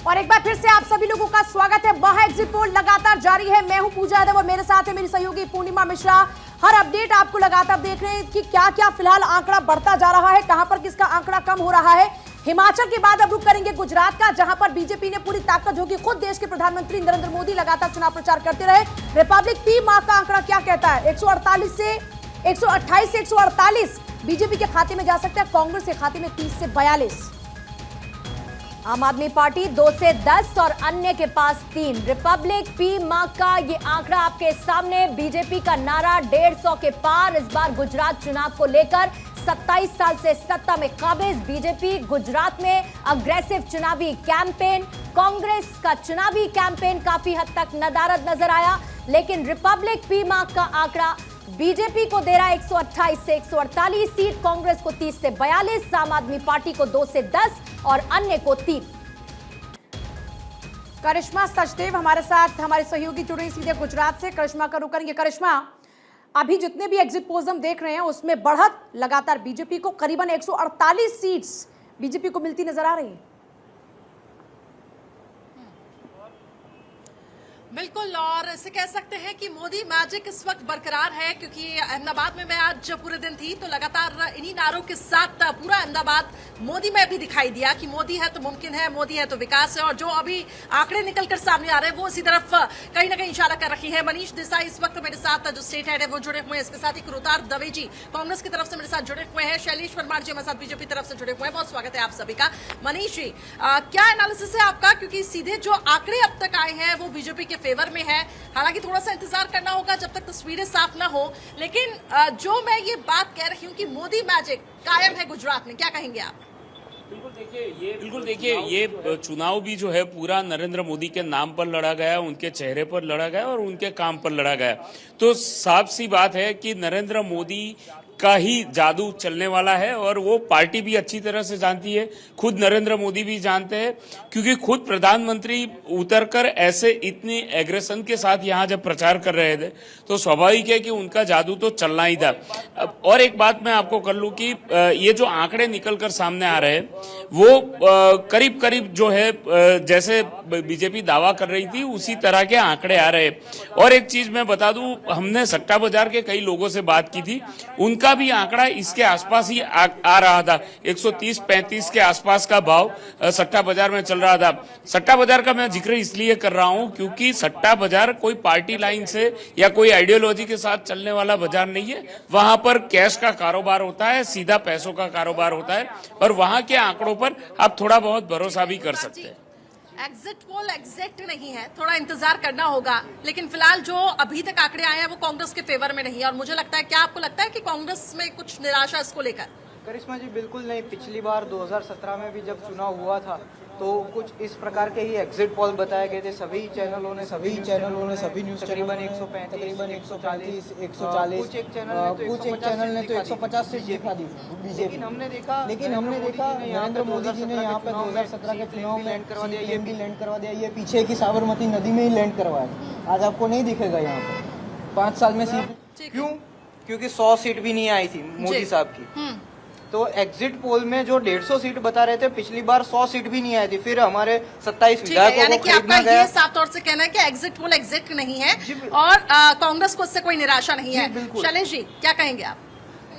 और एक बार फिर से आप सभी लोगों का स्वागत है। वह एग्जिट पोल लगातार जारी है। मैं हूं पूजा यादव और मेरे साथ है मेरी सहयोगी पूर्णिमा मिश्रा। हर अपडेट आपको लगातार देख रहे हैं कि क्या क्या फिलहाल आंकड़ा बढ़ता जा रहा है, कहां पर किसका आंकड़ा कम हो रहा है। हिमाचल के बाद अब रुख करेंगे गुजरात का, जहां पर बीजेपी ने पूरी ताकत झोंकी। खुद देश के प्रधानमंत्री नरेंद्र मोदी लगातार चुनाव प्रचार करते रहे। रिपब्लिक पी मार्क का आंकड़ा क्या कहता है? 128 से 148 बीजेपी के खाते में जा सकता है, कांग्रेस के खाते में 30 से 42। आम आदमी पार्टी 2 से 10 और अन्य के पास 3। रिपब्लिक पी मार्क का ये आंकड़ा आपके सामने। बीजेपी का नारा 150 के पार। इस बार गुजरात चुनाव को लेकर 27 साल से सत्ता में काबिज बीजेपी गुजरात में अग्रेसिव चुनावी कैंपेन। कांग्रेस का चुनावी कैंपेन काफी हद तक नदारद नजर आया, लेकिन रिपब्लिक पी मार्क का आंकड़ा बीजेपी को दे रहा है 128 से 148 सीट, कांग्रेस को 30 से 42, आम आदमी पार्टी को 2 से 10 और अन्य को 3। करिश्मा सचदेव हमारे साथ, हमारे सहयोगी जुड़े सीधे गुजरात से। करिश्मा का रुख करेंगे। करिश्मा, अभी जितने भी एग्जिट पोल्स हम देख रहे हैं उसमें बढ़त लगातार बीजेपी को करीबन 148 सीट्स बीजेपी को मिलती नजर आ रही है। बिल्कुल, और इसे कह सकते हैं कि मोदी मैजिक इस वक्त बरकरार है, क्योंकि अहमदाबाद में मैं आज पूरे दिन थी तो लगातार इन्हीं नारों के साथ पूरा अहमदाबाद मोदी में भी दिखाई दिया कि मोदी है तो मुमकिन है, मोदी है तो विकास है। और जो अभी आंकड़े निकलकर सामने आ रहे हैं वो इसी तरफ कहीं ना कहीं इशारा कर रही है। मनीष देसाई इस वक्त मेरे साथ, जो स्टेट हेड है, वो जुड़े हुए हैं। इसके साथ ही कुरुतार दवे जी कांग्रेस की तरफ से मेरे साथ जुड़े हुए हैं। शैलेश परमार जी हमारे साथ बीजेपी तरफ से जुड़े हुए हैं। बहुत स्वागत है आप सभी का। मनीष जी, क्या एनालिसिस है आपका, क्योंकि सीधे जो आंकड़े अब तक आए हैं वो बीजेपी के फेवर में है। हालांकि थोड़ा सा इंतजार करना होगा जब तक तस्वीरें साफ ना हो, लेकिन जो मैं ये बात कह रही हूं कि मोदी मैजिक कायम है गुजरात में, क्या कहेंगे आप? बिल्कुल देखिए, ये चुनाव भी जो है पूरा नरेंद्र मोदी के नाम पर लड़ा गया, उनके चेहरे पर लड़ा गया और उनके काम पर लड़ा गया। तो साफ सी बात है कि नरेंद्र मोदी का ही जादू चलने वाला है और वो पार्टी भी अच्छी तरह से जानती है, खुद नरेंद्र मोदी भी जानते हैं, क्योंकि खुद प्रधानमंत्री उतरकर ऐसे इतनी एग्रेशन के साथ यहाँ जब प्रचार कर रहे थे तो स्वाभाविक है कि उनका जादू तो चलना ही था। और एक बात मैं आपको कर लूं कि ये जो आंकड़े निकलकर सामने आ रहे हैं वो करीब करीब जो है जैसे बीजेपी दावा कर रही थी उसी तरह के आंकड़े आ रहे हैं। और एक चीज मैं बता दूं, हमने सट्टा बाजार के कई लोगों से बात की थी, उनका भी आंकड़ा इसके आसपास ही आ रहा था। 130-35 के आसपास का भाव सट्टा बाजार में चल रहा था। सट्टा बाजार का मैं जिक्र इसलिए कर रहा हूं क्योंकि सट्टा बाजार कोई पार्टी लाइन से या कोई आइडियोलॉजी के साथ चलने वाला बाजार नहीं है। वहां पर कैश का कारोबार होता है, सीधा पैसों का कारोबार होता है और वहां के आंकड़ों पर आप थोड़ा बहुत भरोसा भी कर सकते हैं। एग्जिट पोल एग्जैक्ट नहीं है, थोड़ा इंतजार करना होगा, लेकिन फिलहाल जो अभी तक आंकड़े आए हैं वो कांग्रेस के फेवर में नहीं है। और मुझे लगता है, क्या आपको लगता है कि कांग्रेस में कुछ निराशा इसको लेकर? करिश्मा जी, बिल्कुल नहीं। पिछली बार 2017 में भी जब चुनाव हुआ था तो कुछ इस प्रकार के ही एग्जिट पोल बताए गए थे। सभी चैनलों ने सभी न्यूज़ तकरीबन 140, 140। कुछ एक चैनल ने तो 150 सीट दिखा दी बीजेपी। लेकिन हमने देखा नरेंद्र मोदी जी ने यहाँ पे 2017 के चुनाव में लैंड करवा दिया, ये भी लैंड करवा दिया, ये पीछे की साबरमती नदी में ही लैंड करवाया। आज आपको नहीं दिखेगा यहाँ पे 5 साल में सीट। क्यों? क्योंकि 100 सीट भी नहीं आई थी मोदी साहब की। तो एग्जिट पोल में जो 150 सीट बता रहे थे, पिछली बार 100 सीट भी नहीं आई थी। फिर हमारे 27 विधायकों को खरीदना गया। साफ तौर से कहना है कि एग्जिट पोल एग्जैक्ट नहीं है और कांग्रेस को इससे कोई निराशा नहीं है। शैलेश जी, क्या कहेंगे आप?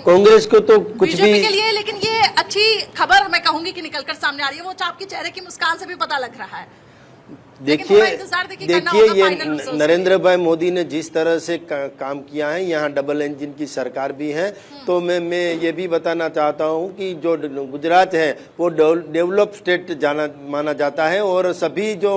कांग्रेस को तो कुछ बीजेपी भी के लिए, लेकिन ये अच्छी खबर मैं कहूंगी कि निकलकर सामने आ रही है, वो आपके चेहरे की मुस्कान से भी पता लग रहा है। देखिए ये नरेंद्र भाई मोदी ने जिस तरह से काम किया है, यहाँ डबल इंजन की सरकार भी है। तो मैं ये भी बताना चाहता हूँ कि जो गुजरात है वो डेवलप स्टेट माना जाता है और सभी जो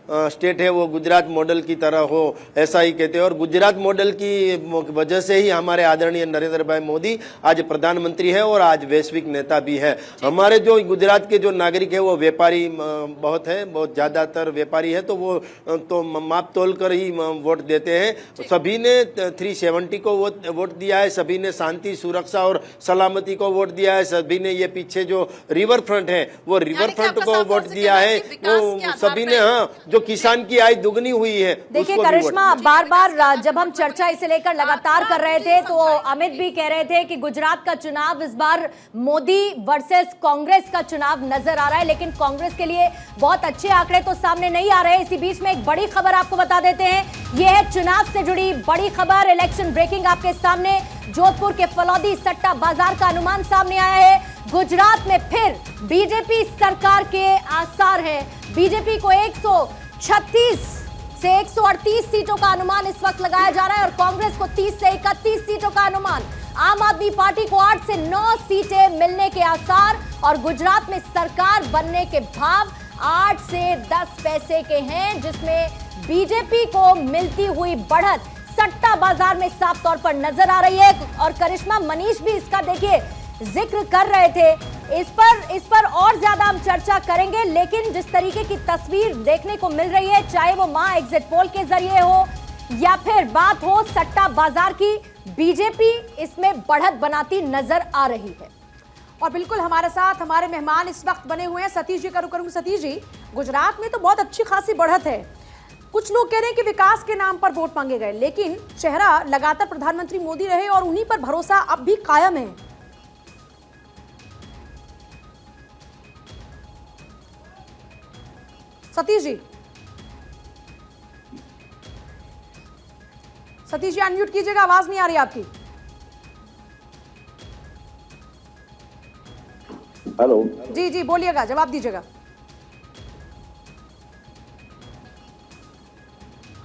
स्टेट है वो गुजरात मॉडल की तरह हो, ऐसा ही कहते हैं। और गुजरात मॉडल की वजह से ही हमारे आदरणीय नरेंद्र भाई मोदी आज प्रधानमंत्री है और आज वैश्विक नेता भी है। हमारे जो गुजरात के जो नागरिक है वो व्यापारी बहुत है, बहुत ज्यादातर व्यापारी ईमानदारी है तो वो तो माप तोल कर ही वोट देते हैं। सभी ने 370 को वोट दिया है, सभी ने शांति, सुरक्षा और सलामती को वोट दिया है, सभी ने ये पीछे जो रिवर फ्रंट है वो रिवर फ्रंट को वोट दिया है, वो सभी ने, हाँ, जो किसान की आय दुगनी हुई है। देखिए करिश्मा, बार बार जब हम चर्चा इसे लेकर लगातार कर रहे थे तो अमित भी कह रहे थे कि गुजरात का चुनाव इस बार मोदी वर्सेस कांग्रेस का चुनाव नजर आ रहा है, लेकिन कांग्रेस के लिए बहुत अच्छे आंकड़े तो सामने नहीं आ रहे। इसी बीच में एक बड़ी खबर आपको बता देते हैं, यह है चुनाव से जुड़ी बड़ी खबर, इलेक्शन ब्रेकिंग आपके सामने। जोधपुर के फलौदी सट्टा बाजार का अनुमान सामने आया है। गुजरात में फिर बीजेपी सरकार के आसार हैं। बीजेपी को 136 से 138 सीटों का अनुमान इस वक्त लगाया जा रहा है और कांग्रेस को 30 से 31 सीटों का अनुमान। आम आदमी पार्टी को 8 से 9 सीटें मिलने के आसार और गुजरात में सरकार बनने के भाव 8 से 10 पैसे के हैं, जिसमें बीजेपी को मिलती हुई बढ़त सट्टा बाजार में साफ तौर पर नजर आ रही है। और करिश्मा, मनीष भी इसका देखिए जिक्र कर रहे थे, इस पर और ज्यादा हम चर्चा करेंगे, लेकिन जिस तरीके की तस्वीर देखने को मिल रही है, चाहे वो मां एग्जिट पोल के जरिए हो या फिर बात हो सट्टा बाजार की, बीजेपी इसमें बढ़त बनाती नजर आ रही है। और बिल्कुल हमारे साथ हमारे मेहमान इस वक्त बने हुए हैं, सतीश जी करूंगी। सतीश जी, गुजरात में तो बहुत अच्छी खासी बढ़त है, कुछ लोग कह रहे हैं कि विकास के नाम पर वोट मांगे गए, लेकिन चेहरा लगातार प्रधानमंत्री मोदी रहे और उन्हीं पर भरोसा अब भी कायम है। सतीश जी, अनम्यूट कीजिएगा, आवाज नहीं आ रही आपकी। हेलो जी बोलिएगा, जवाब दीजिएगा।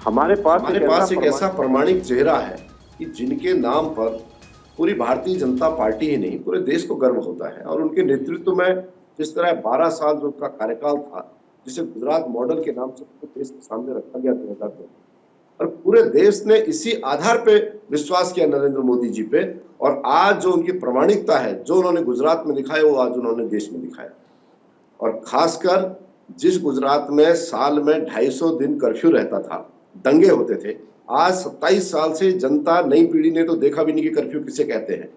हमारे पास एक ऐसा प्रमाणिक चेहरा है कि जिनके नाम पर पूरी भारतीय जनता पार्टी ही नहीं पूरे देश को गर्व होता है। और उनके नेतृत्व में जिस तरह 12 साल जो उनका कार्यकाल था, जिसे गुजरात मॉडल के नाम से पूरे देश के सामने रखा गया 2002 में, और पूरे देश ने इसी आधार पे विश्वास किया नरेंद्र मोदी जी पे। और आज जो उनकी प्रामाणिकता है, जो उन्होंने गुजरात में दिखाया, वो आज उन्होंने देश में दिखाया। और खासकर जिस गुजरात में साल में 250 दिन कर्फ्यू रहता था, दंगे होते थे, आज 27 साल से जनता, नई पीढ़ी ने तो देखा भी नहीं कि कर्फ्यू किसे कहते हैं।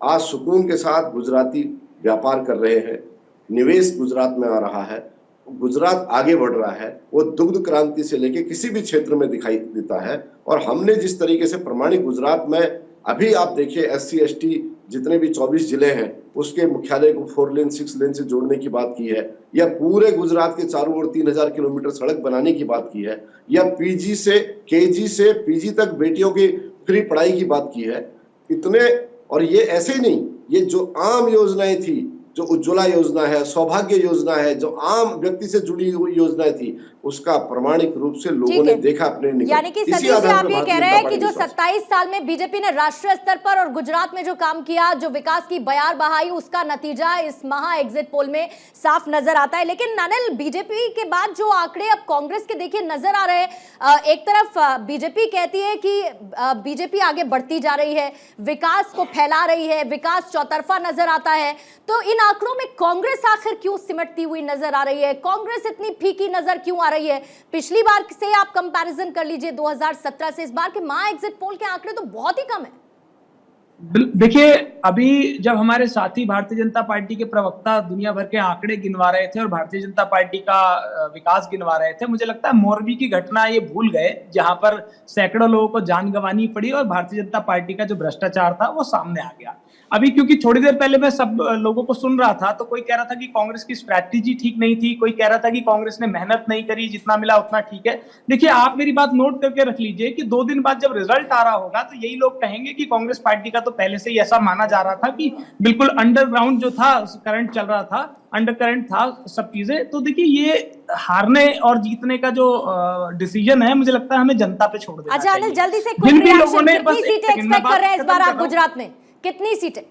आज सुकून के साथ गुजराती व्यापार कर रहे हैं, निवेश गुजरात में आ रहा है, गुजरात आगे बढ़ रहा है। वो दुग्ध क्रांति से लेके किसी भी क्षेत्र में दिखाई देता है। और हमने जिस तरीके से प्रमाणिक गुजरात में, अभी आप देखिए SC ST जितने भी 24 जिले हैं, उसके मुख्यालय को 4 लेन 6 लेन से जोड़ने की बात की है, या पूरे गुजरात के चारों ओर 3000 किलोमीटर सड़क बनाने की बात की है, या PG से KG से PG तक बेटियों की फ्री पढ़ाई की बात की है। इतने, और ये ऐसे ही नहीं, ये जो आम योजनाएं थी, जो उज्ज्वला योजना है, सौभाग्य योजना है, जो आम व्यक्ति से जुड़ी हुई योजनाएं थी, उसका प्रमाणिक रूप से लोगों ने देखा अपने निकट। यानी कि सतीश जी, आप ये कह रहे हैं कि जो 27 साल में बीजेपी ने राष्ट्रीय स्तर पर और गुजरात में जो काम किया, जो विकास की बयार बहाई, उसका नतीजा इस महा एग्जिट पोल में साफ नजर आता है। लेकिन अनिल, बीजेपी के बाद जो आंकड़े अब कांग्रेस के देखिए नजर आ रहे हैं, एक तरफ बीजेपी कहती है कि बीजेपी आगे बढ़ती जा रही है, विकास को फैला रही है, विकास चौतरफा नजर आता है, तो इन आंकड़ों में कांग्रेस आखिर क्यों सिमटती हुई नजर आ रही है? कांग्रेस इतनी फीकी नजर क्यों आ रही है? पिछली बार से आप कंपैरिजन कर लीजिए 2017 से, इस बार के महा एग्जिट पोल के आंकड़े तो बहुत ही कम है। देखिए, अभी जब हमारे साथी भारतीय जनता पार्टी के प्रवक्ता दुनिया भर के आंकड़े गिनवा रहे थे और भारतीय जनता पार्टी का विकास गिनवा रहे थे, मुझे लगता है मोरबी की घटना ये भूल गए, जहां पर सैकड़ों लोगों को जान गंवानी पड़ी और भारतीय जनता पार्टी का जो भ्रष्टाचार था वो सामने आ गया। अभी क्योंकि थोड़ी देर पहले मैं सब लोगों को सुन रहा था, तो कोई कह रहा था कि कांग्रेस की स्ट्रैटेजी ठीक नहीं थी, कोई कह रहा था कि कांग्रेस ने मेहनत नहीं करी, जितना मिला उतना ठीक है। देखिए, आप मेरी बात नोट करके रख लीजिए कि 2 दिन बाद जब रिजल्ट आ रहा होगा तो यही लोग कहेंगे कि कांग्रेस पार्टी का तो पहले से ही ऐसा माना जा रहा था कि बिल्कुल अंडरग्राउंड जो था, करंट चल रहा था, अंडर करंट था सब चीजें। तो देखिए, ये हारने और जीतने का जो डिसीजन है, मुझे लगता है हमें जनता पे छोड़ देना चाहिए। अच्छा अनिल, जल्दी से क्विक रिएक्शन, कितनी सीटें एक्सपेक्ट कर रहे हैं इस बार आप गुजरात में? कितनी सीटें?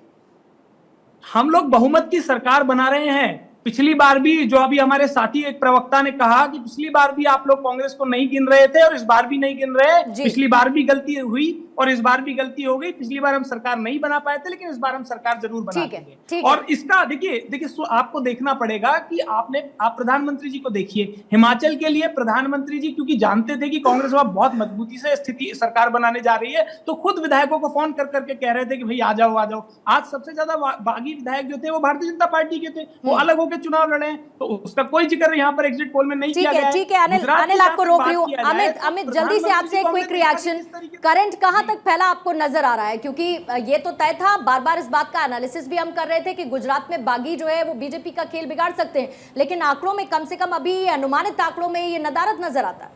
हम लोग बहुमत की सरकार बना रहे हैं, पिछली बार भी जो अभी हमारे साथी एक प्रवक्ता ने कहा कि पिछली बार भी आप लोग कांग्रेस को नहीं गिन रहे थे और इस बार भी नहीं गिन रहे। पिछली बार भी गलती हुई और इस बार भी गलती हो गई। पिछली बार हम सरकार नहीं बना पाए थे, लेकिन इस बार हम सरकार जरूर बना देंगे। और इसका देखिए आपको देखना पड़ेगा कि आप प्रधानमंत्री जी को देखिए, हिमाचल के लिए प्रधानमंत्री जी क्योंकि जानते थे कि कांग्रेस वहां बहुत मजबूती से स्थिति सरकार बनाने जा रही है, तो खुद विधायकों को फोन कर करके कह रहे थे कि भाई आ जाओ। आज सबसे ज्यादा बागी विधायक जो थे वो भारतीय जनता पार्टी के थे, वो अलग होकर चुनाव लड़े, तो उसका कोई जिक्र यहाँ पर एग्जिट पोल में नहीं किया गया है। ठीक है अनिल आपको रोक रही हूँ। अमित जल्दी से आपसे एक क्विक रिएक्शन, करंट कहां तक फैला आपको नजर आ रहा है? क्योंकि ये तो तय था, बार बार इस बात का एनालिसिस भी हम कर रहे थे कि गुजरात में बागी जो है वो बीजेपी का खेल बिगाड़ सकते हैं, लेकिन आंकड़ों में कम से कम अभी अनुमानित आंकड़ों में ये नदारद नजर आता है।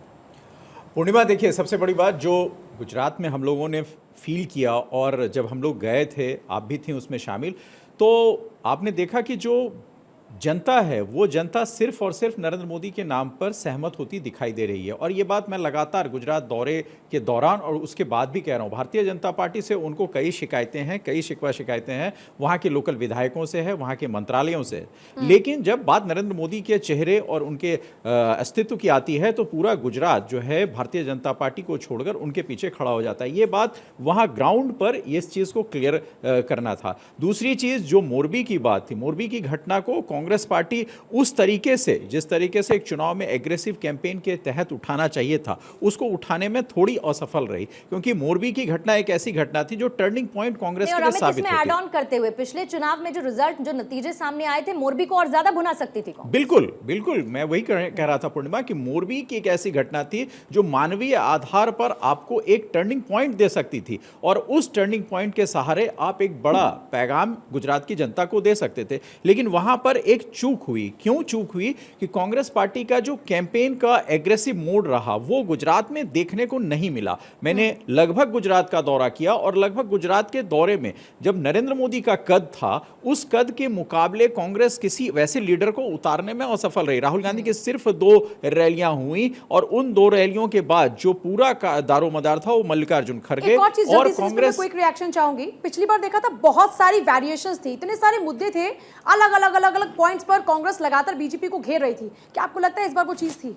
पूर्णिमा देखिए, सबसे बड़ी बात जो गुजरात में हम लोगों ने फील किया और जब हम लोग गए थे, आप भी थी उसमें शामिल, तो आपने देखा कि जो जनता है वो जनता सिर्फ और सिर्फ नरेंद्र मोदी के नाम पर सहमत होती दिखाई दे रही है। और ये बात मैं लगातार गुजरात दौरे के दौरान और उसके बाद भी कह रहा हूँ, भारतीय जनता पार्टी से उनको कई शिकायतें हैं, कई शिकायतें हैं वहाँ के लोकल विधायकों से है, वहाँ के मंत्रालयों से। लेकिन जब बात नरेंद्र मोदी के चेहरे और उनके अस्तित्व की आती है तो पूरा गुजरात जो है भारतीय जनता पार्टी को छोड़कर उनके पीछे खड़ा हो जाता है। ये बात वहाँ ग्राउंड पर इस चीज़ को क्लियर करना था। दूसरी चीज़ जो मोरबी की बात थी, मोरबी की घटना को कांग्रेस पार्टी उस तरीके से, जिस तरीके से एक चुनाव में एग्रेसिव कैंपेन के तहत उठाना चाहिए था, उसको उठाने में थोड़ी असफल रही, क्योंकि मोरबी की घटना एक ऐसी घटना थी जो टर्निंग पॉइंट कांग्रेस के लिए साबित होती है। ऐड ऑन करते हुए पिछले चुनाव में जो रिजल्ट, जो नतीजे सामने आए थे, मोरबी को और ज्यादा भुना सकती थी कांग्रेस। बिल्कुल बिल्कुल, मैं वही कह रहा था पूर्णिमा कि मोरबी की एक ऐसी घटना थी जो मानवीय आधार पर आपको एक टर्निंग पॉइंट दे सकती थी, और उस टर्निंग पॉइंट के सहारे आप एक बड़ा पैगाम गुजरात की जनता को दे सकते थे। लेकिन वहां पर एक चूक हुई। क्यों चूक हुई? कि कांग्रेस पार्टी का जो कैंपेन का एग्रेसिव मोड रहा वो गुजरात में देखने को नहीं मिला। मैंने लगभग गुजरात का दौरा किया और लगभग गुजरात के दौरे में जब नरेंद्र मोदी का कद था, उस कद के मुकाबले कांग्रेस किसी वैसे लीडर को उतारने में असफल रही। राहुल गांधी की सिर्फ 2 रैलियां हुई और उन 2 रैलियों के बाद जो पूरा दारोमदार था वो मल्लिकार्जुन खड़गे और कांग्रेस। क्विक रिएक्शन चाहूंगी। पिछली बार देखा था बहुत सारी वेरिएशंस थी, इतने सारे मुद्दे थे, अलग अलग पॉइंट्स पर कांग्रेस लगातार बीजेपी को घेर रही थी। क्या आपको लगता है इस बार वो चीज थी?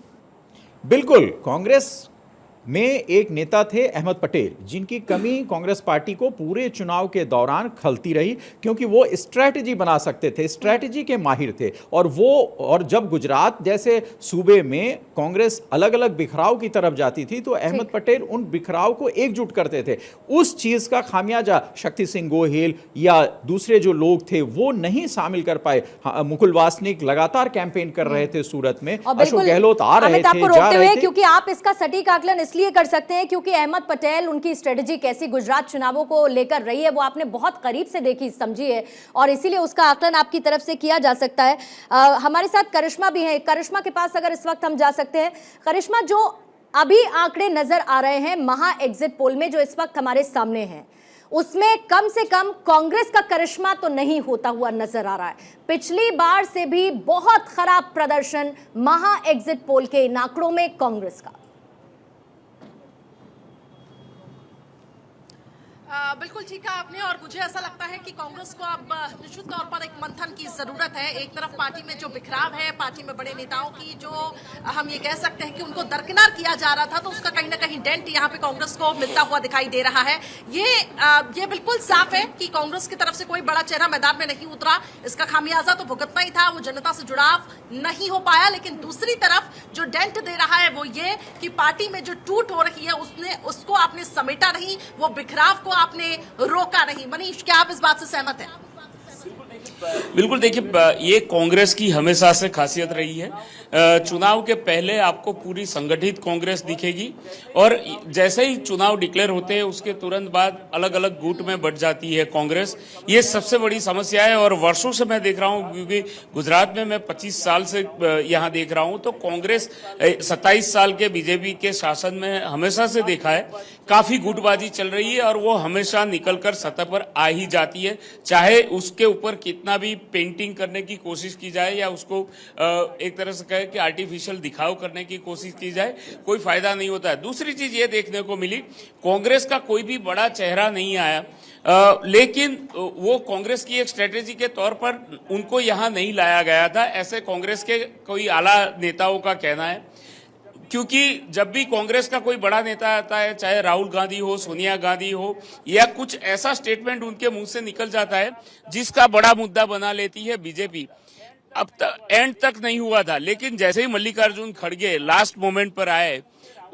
बिल्कुल। कांग्रेस में एक नेता थे अहमद पटेल, जिनकी कमी कांग्रेस पार्टी को पूरे चुनाव के दौरान खलती रही, क्योंकि वो स्ट्रैटेजी बना सकते थे, स्ट्रैटेजी के माहिर थे। और जब गुजरात जैसे सूबे में कांग्रेस अलग अलग बिखराव की तरफ जाती थी तो अहमद पटेल उन बिखराव को एकजुट करते थे। उस चीज का खामियाजा शक्ति सिंह गोहिल या दूसरे जो लोग थे वो नहीं शामिल कर पाए। मुकुल वासनिक लगातार कैंपेन कर रहे थे सूरत में, अशोक गहलोत आ रहे थे, जा रहे थे। क्योंकि आप इसका सटीक आकलन इसलिए कर सकते हैं क्योंकि अहमद पटेल, उनकी स्ट्रेटजी कैसी गुजरात चुनावों को लेकर रही है वो आपने बहुत करीब से देखी, समझी है, और इसीलिए उसका आकलन आपकी तरफ से किया जा सकता है। हमारे साथ करिश्मा भी है। करिश्मा के पास अगर इस वक्त हम जा सकते हैं। करिश्मा, जो अभी आंकड़े नजर आ रहे हैं महा एग्जिट पोल में जो इस वक्त हमारे सामने हैं, उसमें कम से कम कांग्रेस का करिश्मा तो नहीं होता हुआ नजर आ रहा है। पिछली बार से भी बहुत खराब प्रदर्शन महा एग्जिट पोल के इन आंकड़ों में कांग्रेस का। बिल्कुल ठीक है आपने, और मुझे ऐसा लगता है कि कांग्रेस को अब निश्चित तौर पर एक मंथन की जरूरत है। एक तरफ पार्टी में जो बिखराव है, पार्टी में बड़े नेताओं की जो हम ये कह सकते हैं कि उनको दरकिनार किया जा रहा था, तो उसका कहीं ना कहीं डेंट यहाँ पे कांग्रेस को मिलता हुआ दिखाई दे रहा है। ये बिल्कुल साफ है कि कांग्रेस की तरफ से कोई बड़ा चेहरा मैदान में नहीं उतरा। इसका खामियाजा तो भुगतना ही था, वो जनता से जुड़ाव नहीं हो पाया। लेकिन दूसरी तरफ जो डेंट दे रहा है वो ये कि पार्टी में जो टूट हो रही है उसको आपने समेटा नहीं, वो बिखराव को आपने रोका नहीं। मनीष, क्या आप इस बात से सहमत हैं? बिल्कुल। देखिए, ये कांग्रेस की हमेशा से खासियत रही है। चुनाव के पहले आपको पूरी संगठित कांग्रेस दिखेगी और जैसे ही चुनाव डिक्लेयर होते हैं उसके तुरंत बाद अलग अलग गुट में बढ़ जाती है कांग्रेस। ये सबसे बड़ी समस्या है और वर्षों से मैं देख रहा हूं, क्योंकि गुजरात में मैं 25 साल से यहां देख रहा हूं, तो कांग्रेस 27 साल के बीजेपी के शासन में हमेशा से देखा है काफी गुटबाजी चल रही है और वो हमेशा निकलकर सतह पर आ ही जाती है। चाहे उसके ऊपर कितना भी पेंटिंग करने की कोशिश की जाए या उसको एक तरह से कहे कि आर्टिफिशियल दिखाव करने की कोशिश की जाए, कोई फायदा नहीं होता है। दूसरी चीज ये देखने को मिली, कांग्रेस का कोई भी बड़ा चेहरा नहीं आया लेकिन वो कांग्रेस की एक स्ट्रेटेजी के तौर पर उनको यहां नहीं लाया गया था, ऐसे कांग्रेस के कोई आला नेताओं का कहना है। क्योंकि जब भी कांग्रेस का कोई बड़ा नेता आता है, चाहे राहुल गांधी हो, सोनिया गांधी हो, या कुछ ऐसा स्टेटमेंट उनके मुंह से निकल जाता है जिसका बड़ा मुद्दा बना लेती है बीजेपी। अब तक एंड तक नहीं हुआ था, लेकिन जैसे ही मल्लिकार्जुन खड़गे लास्ट मोमेंट पर आए,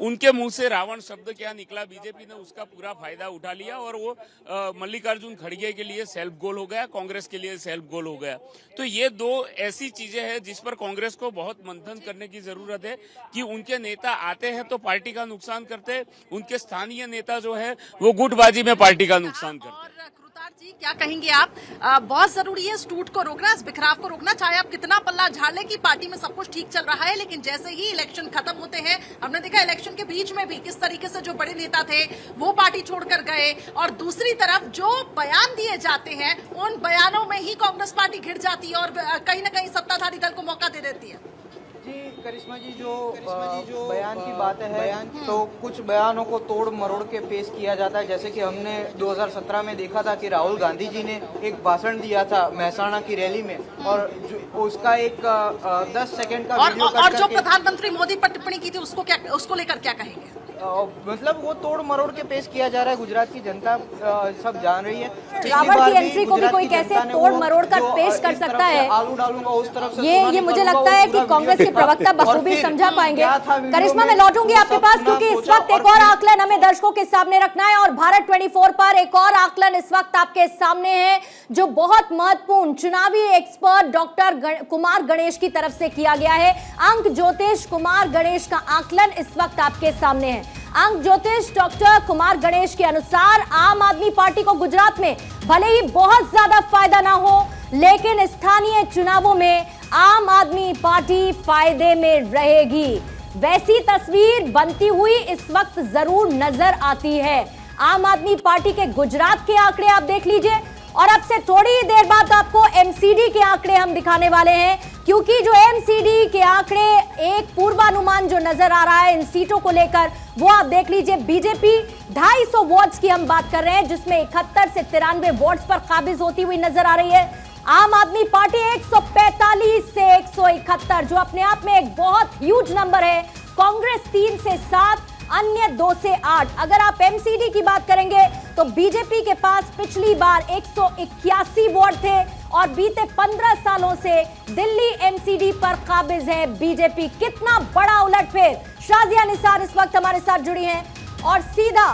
उनके मुंह से रावण शब्द क्या निकला, बीजेपी ने उसका पूरा फायदा उठा लिया और वो मल्लिकार्जुन खड़गे के लिए सेल्फ गोल हो गया, कांग्रेस के लिए सेल्फ गोल हो गया। तो ये दो ऐसी चीजें हैं जिस पर कांग्रेस को बहुत मंथन करने की जरूरत है कि उनके नेता आते हैं तो पार्टी का नुकसान करते हैं, उनके स्थानीय नेता जो है वो गुटबाजी में पार्टी का नुकसान करते हैं। जी क्या कहेंगे आप? बहुत जरूरी है इस टूट को रोकना, इस बिखराव को रोकना, चाहे आप कितना पल्ला झाड़ ले कि पार्टी में सब कुछ ठीक चल रहा है, लेकिन जैसे ही इलेक्शन खत्म होते हैं, हमने देखा इलेक्शन के बीच में भी किस तरीके से जो बड़े नेता थे वो पार्टी छोड़कर गए, और दूसरी तरफ जो बयान दिए जाते हैं उन बयानों में ही कांग्रेस पार्टी घिर जाती है और कहीं ना कहीं सत्ताधारी दल को मौका दे देती है। जी करिश्मा जी, जो बयान की बात है, तो कुछ बयानों को तोड़ मरोड़ के पेश किया जाता है। जैसे कि हमने 2017 में देखा था कि राहुल गांधी जी ने एक भाषण दिया था महसाणा की रैली में, और उसका एक 10 सेकंड का वीडियो और जो प्रधानमंत्री मोदी पर टिप्पणी की थी उसको लेकर क्या कहेंगे? मतलब वो तोड़ मरोड़ के पेश किया जा रहा है। गुजरात की जनता सब जान रही है। रावण की एंट्री को भी कोई कैसे तोड़ मरोड़ कर पेश कर सकता है, आलू डालूंगा उस तरफ से, ये मुझे लगता है कि कांग्रेस के प्रवक्ता बखूबी समझा पाएंगे। करिश्मा, मैं लौटूंगी आपके पास क्योंकि इस वक्त एक और आकलन हमें दर्शकों के सामने रखना है, और भारत 24 पर एक और आकलन इस वक्त आपके सामने है जो बहुत महत्वपूर्ण चुनावी एक्सपर्ट डॉक्टर कुमार गणेश की तरफ से किया गया है। अंक ज्योतिष कुमार गणेश का आकलन इस वक्त आपके सामने है। अंक ज्योतिष डॉक्टर कुमार गणेश के अनुसार आम आदमी पार्टी को गुजरात में भले ही बहुत ज्यादा फायदा ना हो, लेकिन स्थानीय चुनावों में आम आदमी पार्टी फायदे में रहेगी। वैसी तस्वीर बनती हुई इस वक्त जरूर नजर आती है। आम आदमी पार्टी के गुजरात के आंकड़े आप देख लीजिए, और अब से थोड़ी ही देर बाद आपको एमसीडी के आंकड़े हम दिखाने वाले हैं, क्योंकि जो एमसीडी के आंकड़े एक पूर्वानुमान जो नजर आ रहा है इन सीटों को लेकर, वो आप देख लीजिए। बीजेपी 250 वॉट्स की हम बात कर रहे हैं, जिसमें 71 से 93 वॉट्स पर काबिज होती हुई नजर आ रही है। आम आदमी पार्टी 145 से 171, जो अपने आप में एक बहुत ह्यूज नंबर है। कांग्रेस 3 से 7, अन्य 2 से 8। अगर आप एमसीडी की बात करेंगे तो बीजेपी के पास पिछली बार 181 वोट थे, और बीते 15 सालों से दिल्ली एमसीडी पर काबिज है बीजेपी। कितना बड़ा उलटफेर। शाजिया निसार इस वक्त हमारे साथ जुड़ी हैं, और सीधा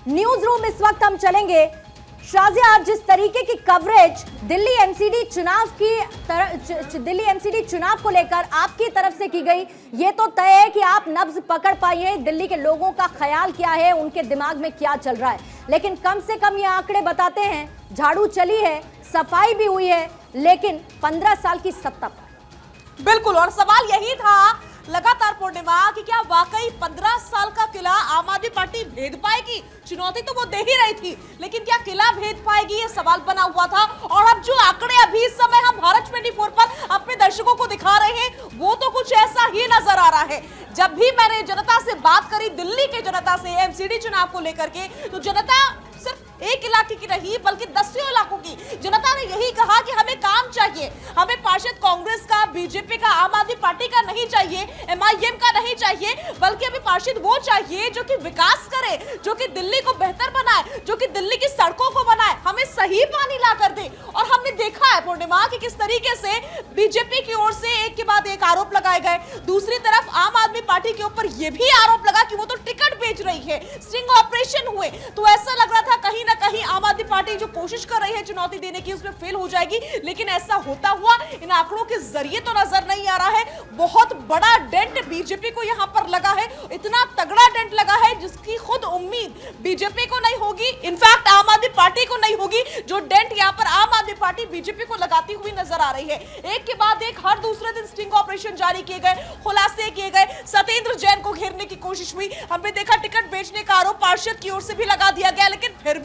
न्यूज रूम इस वक्त हम चलेंगे। शाजिया, जिस तरीके की कवरेज दिल्ली एमसीडी चुनाव को लेकर आपकी तरफ से की गई, ये तो तय है कि आप नब्ज पकड़ पाई हैं, दिल्ली के लोगों का ख्याल क्या है, उनके दिमाग में क्या चल रहा है। लेकिन कम से कम ये आंकड़े बताते हैं झाड़ू चली है, सफाई भी हुई है, लेकिन 15 साल की सत्ता पर। बिल्कुल, और सवाल यही था लगातार पूर्णिमा कि क्या वाकई 15 साल का किला आम आदमी पार्टी भेद पाएगी? चुनौती तो वो दे ही रही थी, लेकिन क्या किला भेद पाएगी, ये सवाल बना हुआ था। और अब जो आंकड़े अभी इस समय हम भारत 24 पर अपने दर्शकों को दिखा रहे हैं, वो तो कुछ ऐसा ही नजर आ रहा है। जब भी मैंने जनता से बात करी, दिल्ली के जनता से एमसीडी चुनाव को लेकर के, तो जनता सिर्फ एक इलाके की नहीं बल्कि 10 इलाकों की जनता ने यही कहा कि हमें काम चाहिए, हमें पार्षद कांग्रेस का, बीजेपी का, आम आदमी पार्टी का नहीं चाहिए, एमआईएम का नहीं चाहिए, बल्कि हमें पार्षद वो चाहिए जो कि विकास करे, जो कि दिल्ली को बेहतर बनाए, जो कि दिल्ली की सड़कों को बनाए, हमें सही पानी ला कर दे। और हमने देखा है पूर्णिमा कि किस तरीके से बीजेपी की ओर से एक के बाद एक आरोप लगाए गए। दूसरी तरफ आम आदमी पार्टी के ऊपर यह भी आरोप लगा कि वो तो टिकट बेच रही है, स्टिंग ऑपरेशन हुए। तो ऐसा लग रहा था कहीं ना कहीं आम आदमी पार्टी जो कोशिश कर रही है चुनौती देने की, उसमें फेल हो जाएगी। लेकिन ऐसा होता हुआ इन आंकड़ों के जरिए तो नजर नहीं आ रहा है। बहुत बड़ा डेंट बीजेपी को यहां पर लगा है, इतना तगड़ा डेंट लगा है जिसकी खुद उम्मीद बीजेपी को नहीं होगी, इनफैक्ट आम आदमी पार्टी को नहीं होगी, जो डेंट यहां पर आम आदमी पार्टी बीजेपी को लगाती हुई नजर आ रही है। एक के बाद एक हर दूसरे दिन स्टिंग ऑपरेशन जारी किए गए, खुलासे किए गए, सत्येंद्र जैन को घेरने की कोशिश हुई। हमने देखा टिकट बेचने का आरोप पार्षद की ओर से भी लगा दिया गया, लेकिन फिर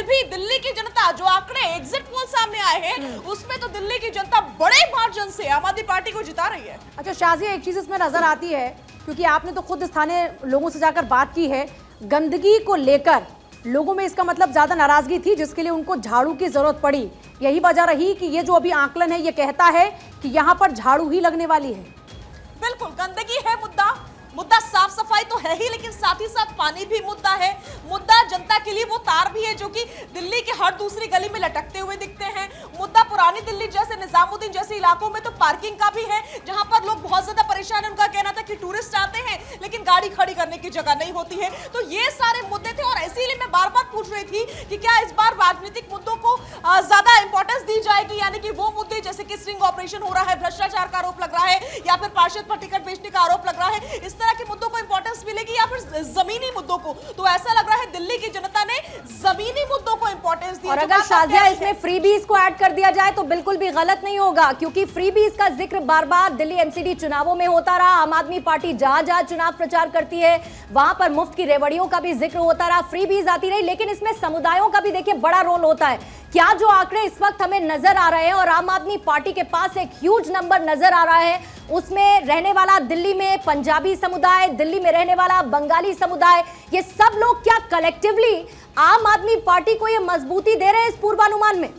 भी दिल्ली की जनता, जो आंकड़े एग्जिट पोल सामने आए हैं, उसमें तो दिल्ली की जनता बड़े मार्जिन से आम आदमी पार्टी को जिता रही है। अच्छा शाजिया, एक चीज इसमें नजर आती है, क्योंकि आपने तो खुद स्थानीय लोगों से जाकर बात की है, गंदगी को लेकर लोगों में इसका मतलब ज्यादा नाराजगी थी जिसके लिए उनको झाड़ू की जरूरत पड़ी। यही वजह रही कि ये जो अभी आंकलन है ये कहता है कि यहाँ पर झाड़ू ही लगने वाली है। बिल्कुल, गंदगी है मुद्दा साफ सफाई तो है ही, लेकिन साथ ही साथ पानी भी मुद्दा है। मुद्दा जनता के लिए वो तार भी है जो कि दिल्ली के हर दूसरी गली में लटकते हुए दिखते हैं। मुद्दा पुरानी दिल्ली जैसे निजामुद्दीन जैसे इलाकों में तो पार्किंग का भी है, जहां पर लोग बहुत ज्यादा परेशान है। उनका कहना था कि टूरिस्ट आते हैं लेकिन गाड़ी खड़ी करने की जगह नहीं होती है। तो ये सारे मुद्दे थे और इसीलिए मैं बार बार पूछ रही थी कि क्या इस बार राजनीतिक मुद्दों को ज्यादा इंपॉर्टेंस दी जाएगी, यानी कि वो मुद्दे जैसे कि स्ट्रिंग ऑपरेशन हो रहा है, भ्रष्टाचार का आरोप लग रहा है, या फिर पार्षद पर टिकट बेचने का आरोप लग रहा है, इस तरह के मुद्दों को इंपॉर्टेंस मिलेगी या फिर जमीनी मुद्दों को। तो ऐसा लग रहा है दिल्ली की जनता ने जमीनी मुद्दों को इंपॉर्टेंस दी। और अगर शाजिया इसमें फ्रीबीज को ऐड कर दिया जाए तो बिल्कुल भी गलत नहीं होगा, क्योंकि फ्रीबीज का जिक्र बार बार दिल्ली एमसीडी चुनावों में होता रहा। आम आदमी पार्टी जहां जहां चुनाव प्रचार करती है वहां पर मुफ्त की रेवड़ियों का भी जिक्र होता रहा, फ्रीबीज आती रही, लेकिन इसमें समुदायों का भी देखिए बड़ा रोल होता है। क्या जो आंकड़े इस वक्त हमें नजर आ रहे हैं और आम आदमी पार्टी के पास एक ह्यूज नंबर नजर आ रहा है, उसमें रहने वाला दिल्ली में पंजाबी समुदाय, दिल्ली में रहने वाला बंगाली समुदाय, ये सब लोग क्या कलेक्टिवली आम आदमी पार्टी को ये मजबूती दे रहे हैं इस पूर्वानुमान में?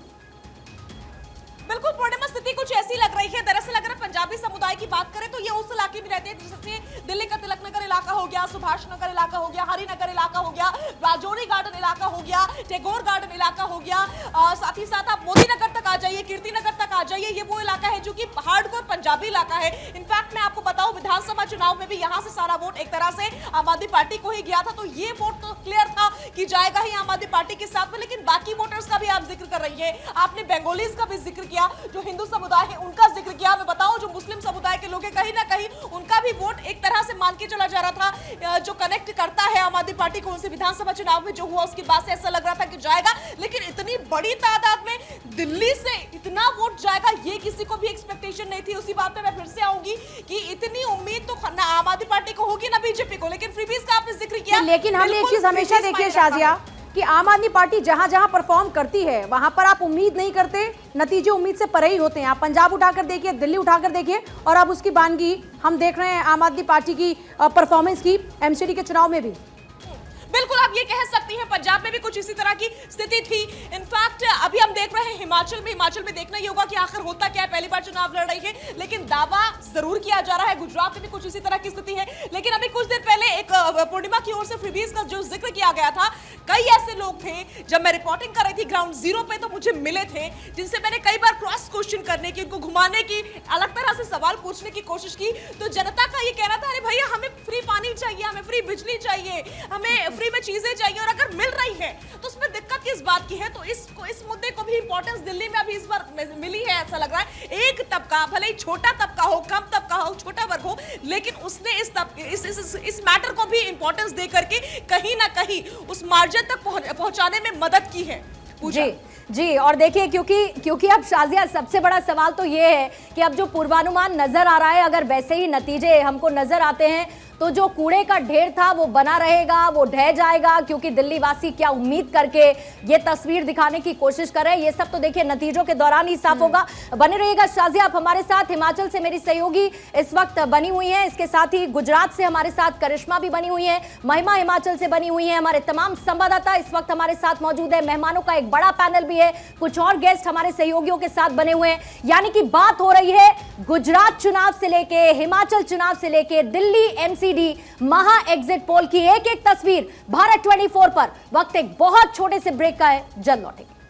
बिल्कुल पूर्णिमा, स्थिति कुछ ऐसी लग रही है। दरअसल अगर पंजाबी समुदाय की बात करें तो ये उस इलाके में रहते हैं जैसे दिल्ली का तिलक नगर इलाका हो गया, सुभाष नगर इलाका हो गया, हरिनगर इलाका हो गया, राजौरी गार्डन इलाका हो गया, टैगोर गार्डन इलाका हो गया, साथ ही साथ आप मोदी नगर तक आ जाइए, कीर्ति नगर तक आ जाइए। ये वो इलाका है जो कि हार्डकोर पंजाबी इलाका है। इनफैक्ट मैं आपको बताऊं, विधानसभा चुनाव में भी यहाँ से सारा वोट एक तरह से आम आदमी पार्टी को ही गया था, तो ये वोट तो क्लियर था कि जाएगा ही आम आदमी पार्टी के साथ में। लेकिन बाकी वोटर्स का भी आप जिक्र कर रही है, आपने बंगालीज का भी जिक्र किया, जो हिंदू समुदाय है उनका जिक्र किया। मैं बताऊं जो मुस्लिम समुदाय के लोग हैं कहीं ना कहीं उनका भी वोट एक तरह से मान के चला जा रहा था, जो कनेक्ट करता है आम आदमी पार्टी को उनसे। विधानसभा चुनाव में जो हुआ उसके बाद से ऐसा लग रहा था कि जाएगा, लेकिन इतनी बड़ी तादाद में दिल्ली से इतना वोट जाएगा ये किसी को भी एक्सपेक्टेशन नहीं थी। उसी बात पे मैं फिर से आऊंगी कि इतनी उम्मीद तो ना आम आदमी पार्टी को होगी ना बीजेपी को, लेकिन फ्रीबीज का आपने जिक्र किया। लेकिन हम एक चीज हमेशा देखिए शाजिया कि आम आदमी पार्टी जहां जहां परफॉर्म करती है वहां पर आप उम्मीद नहीं करते, नतीजे उम्मीद से परे ही होते हैं। आप पंजाब उठाकर देखिए, दिल्ली उठाकर देखिए, और अब उसकी बानगी हम देख रहे हैं आम आदमी पार्टी की परफॉर्मेंस की एमसीडी के चुनाव में भी। बिल्कुल आप ये कह सकती हैं पंजाब में भी कुछ इसी तरह की स्थिति थी। इनफैक्ट अभी हम देख रहे हैं हिमाचल में देखना ये होगा कि आखिर होता क्या है। पहली बार चुनाव लड़ रही है, लेकिन दावा जरूर किया जा रहा है। गुजरात में भी कुछ इसी तरह की स्थिति है। लेकिन अभी कुछ देर पहले एक पूर्णिमा की ओर से फ्रीबीज का जो जिक्र किया गया था, कई ऐसे लोग थे जब मैं रिपोर्टिंग कर रही थी ग्राउंड जीरो पे तो मुझे मिले थे, जिनसे मैंने कई बार क्रॉस क्वेश्चन करने की, उनको घुमाने की, अलग तरह से सवाल पूछने की कोशिश की। तो जनता का ये कहना था, अरे भैया हमें फ्री पानी चाहिए, हमें फ्री बिजली चाहिए, हमें फ्री में चीजें चाहिए, और अगर मिल रही है तो उसमें दिक्कत किस बात की है। तो इस मुद्दे को भी इंपॉर्टेंस दिल्ली में अभी इस बार मिली है, ऐसा लग रहा है। एक तबका, भले ही छोटा तबका हो, कम तबका हो, छोटा वर्ग हो, लेकिन उसने इस मैटर को भी इंपॉर्टेंस दे करके कहीं ना कहीं उस मार्जिन तक पहुंचाने में मदद की है। जी, और देखिए क्योंकि अब शाजिया सबसे बड़ा सवाल तो ये है कि अब जो पूर्वानुमान नजर आ रहा है, अगर वैसे ही नतीजे हमको नजर आते हैं तो जो कूड़े का ढेर था वो बना रहेगा, वो ढह जाएगा, क्योंकि दिल्ली वासी क्या उम्मीद करके ये तस्वीर दिखाने की कोशिश कर रहे हैं, ये सब तो देखिए नतीजों के दौरान ही साफ होगा। बने रहिएगा शाजिया, आप हमारे साथ। हिमाचल से मेरी सहयोगी इस वक्त बनी हुई है, इसके साथ ही गुजरात से हमारे साथ करिश्मा भी बनी हुई है, महिमा हिमाचल से बनी हुई है। हमारे तमाम संवाददाता इस वक्त हमारे साथ मौजूद है, मेहमानों का एक बड़ा पैनल भी है, कुछ और गेस्ट हमारे सहयोगियों के साथ बने हुए हैं। यानी कि बात हो रही है गुजरात चुनाव से लेके, हिमाचल चुनाव से लेके, दिल्ली एमसीडी महा एग्जिट पोल की एक एक तस्वीर भारत 24 पर। वक्त एक बहुत छोटे से ब्रेक का है, जल्द लौटेंगे।